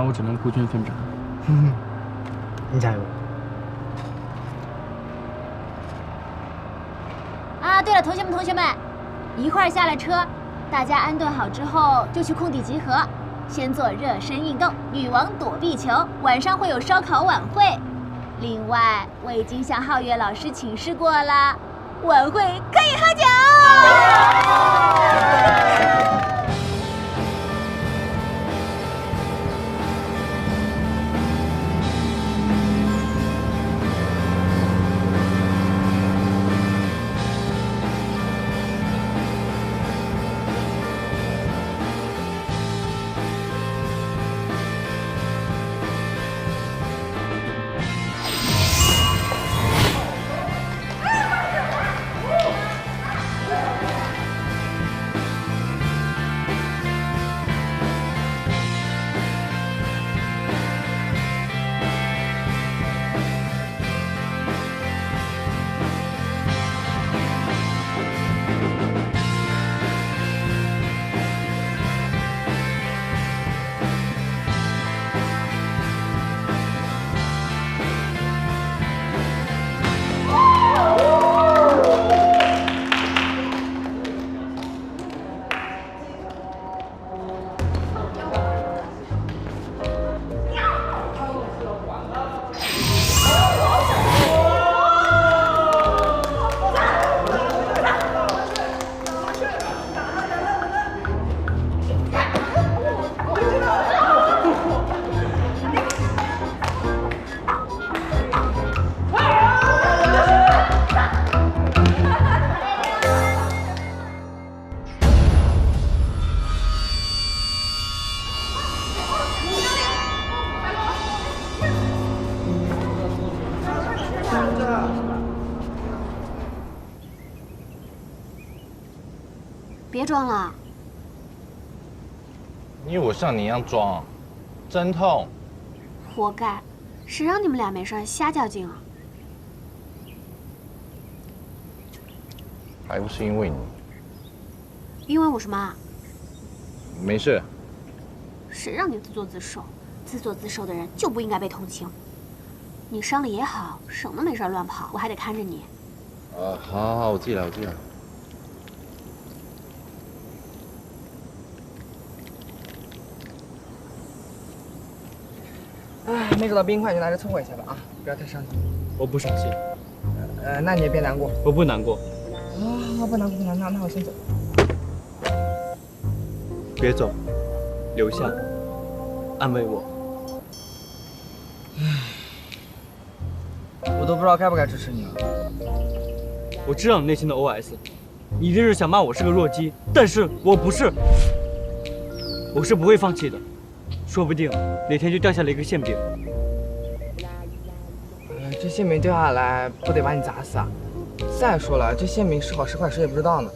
我只能孤军奋战。你加油！啊，对了，同学们，一会儿下了车，大家安顿好之后就去空地集合，先做热身运动，女王躲避球，晚上会有烧烤晚会。另外，我已经向皓月老师请示过了，晚会可以喝酒。别装了，你以为我像你一样装？真痛！活该！谁让你们俩没事瞎较劲啊？还不是因为你。因为我什么？没事。谁让你自作自受？自作自受的人就不应该被同情。你伤了也好，省得没事乱跑，我还得看着你。好，我记了。哎，没找到冰块就拿着凑合一下吧啊，不要太伤心。我不伤心。那你也别难过。我不难过。不难过，那我先走。别走，留下，安慰我。我都不知道该不该支持你了。我知道你内心的 OS， 你一定是想骂我是个弱鸡，但是我不是，我是不会放弃的，说不定哪天就掉下了一个馅饼。这馅饼掉下来不得把你砸死啊！再说了，这馅饼是好是坏谁也不知道呢。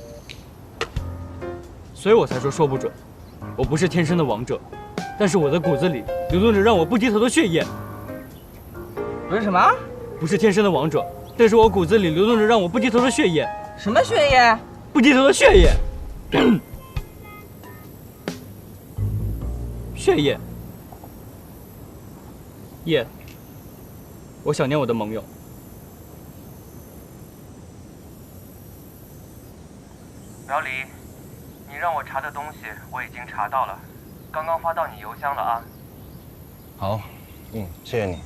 所以我才说不准。我不是天生的王者，但是我的骨子里流动着让我不低头的血液。不是什么？不是天生的王者，但是我骨子里流动着让我不低头的血液。什么血液？不低头的血液。血液。叶，我想念我的盟友。老李，你让我查的东西我已经查到了，刚刚发到你邮箱了啊。好，谢谢你。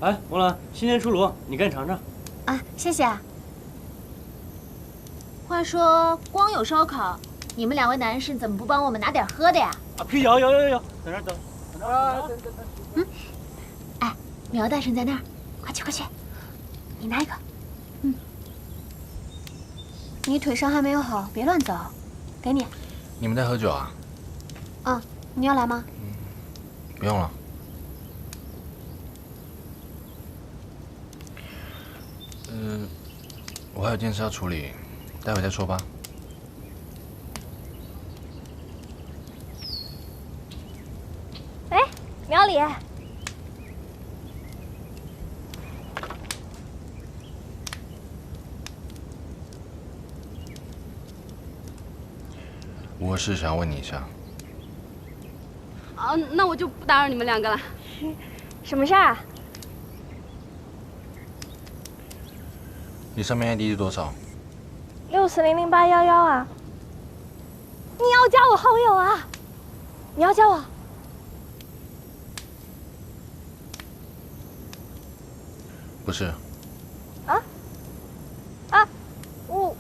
哎，王兰，新鲜出炉，你赶紧尝尝。啊，谢谢啊。话说，光有烧烤，你们两位男士怎么不帮我们拿点喝的呀？啊，啤酒有，在那儿等。哎，苗大婶在那儿，快去快去，你拿一个。你腿伤还没有好，别乱走。给你。你们在喝酒啊？嗯，你要来吗？不用了。我还有件事要处理，待会再说吧。哎，苗里，我有事想要问你一下。啊，那我就不打扰你们两个了。什么事儿啊？你上面 ID 是多少64008111啊！你要加我好友啊？你要加我？不是。我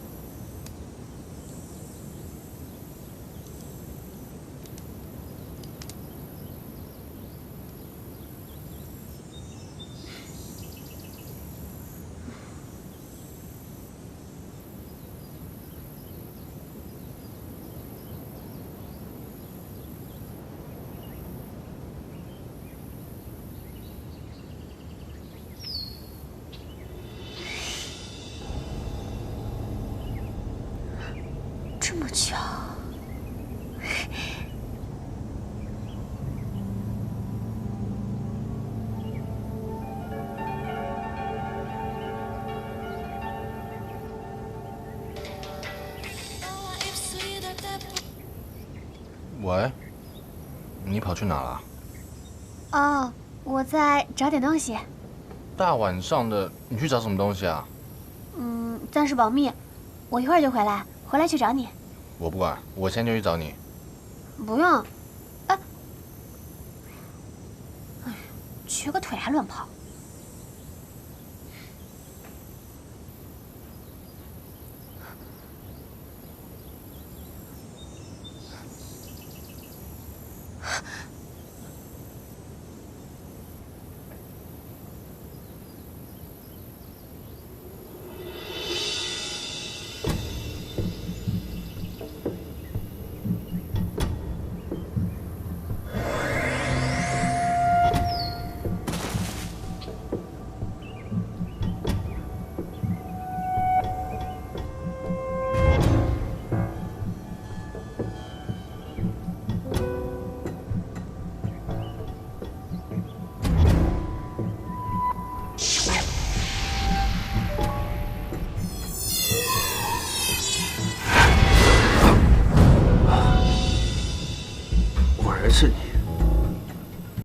这么巧。喂，你跑去哪了？哦，我在找点东西。大晚上的，你去找什么东西啊？暂时保密，我一会儿就回来，回来去找你。我不管，我现在就去找你。不用。哎，瘸个腿还乱跑。果然是你。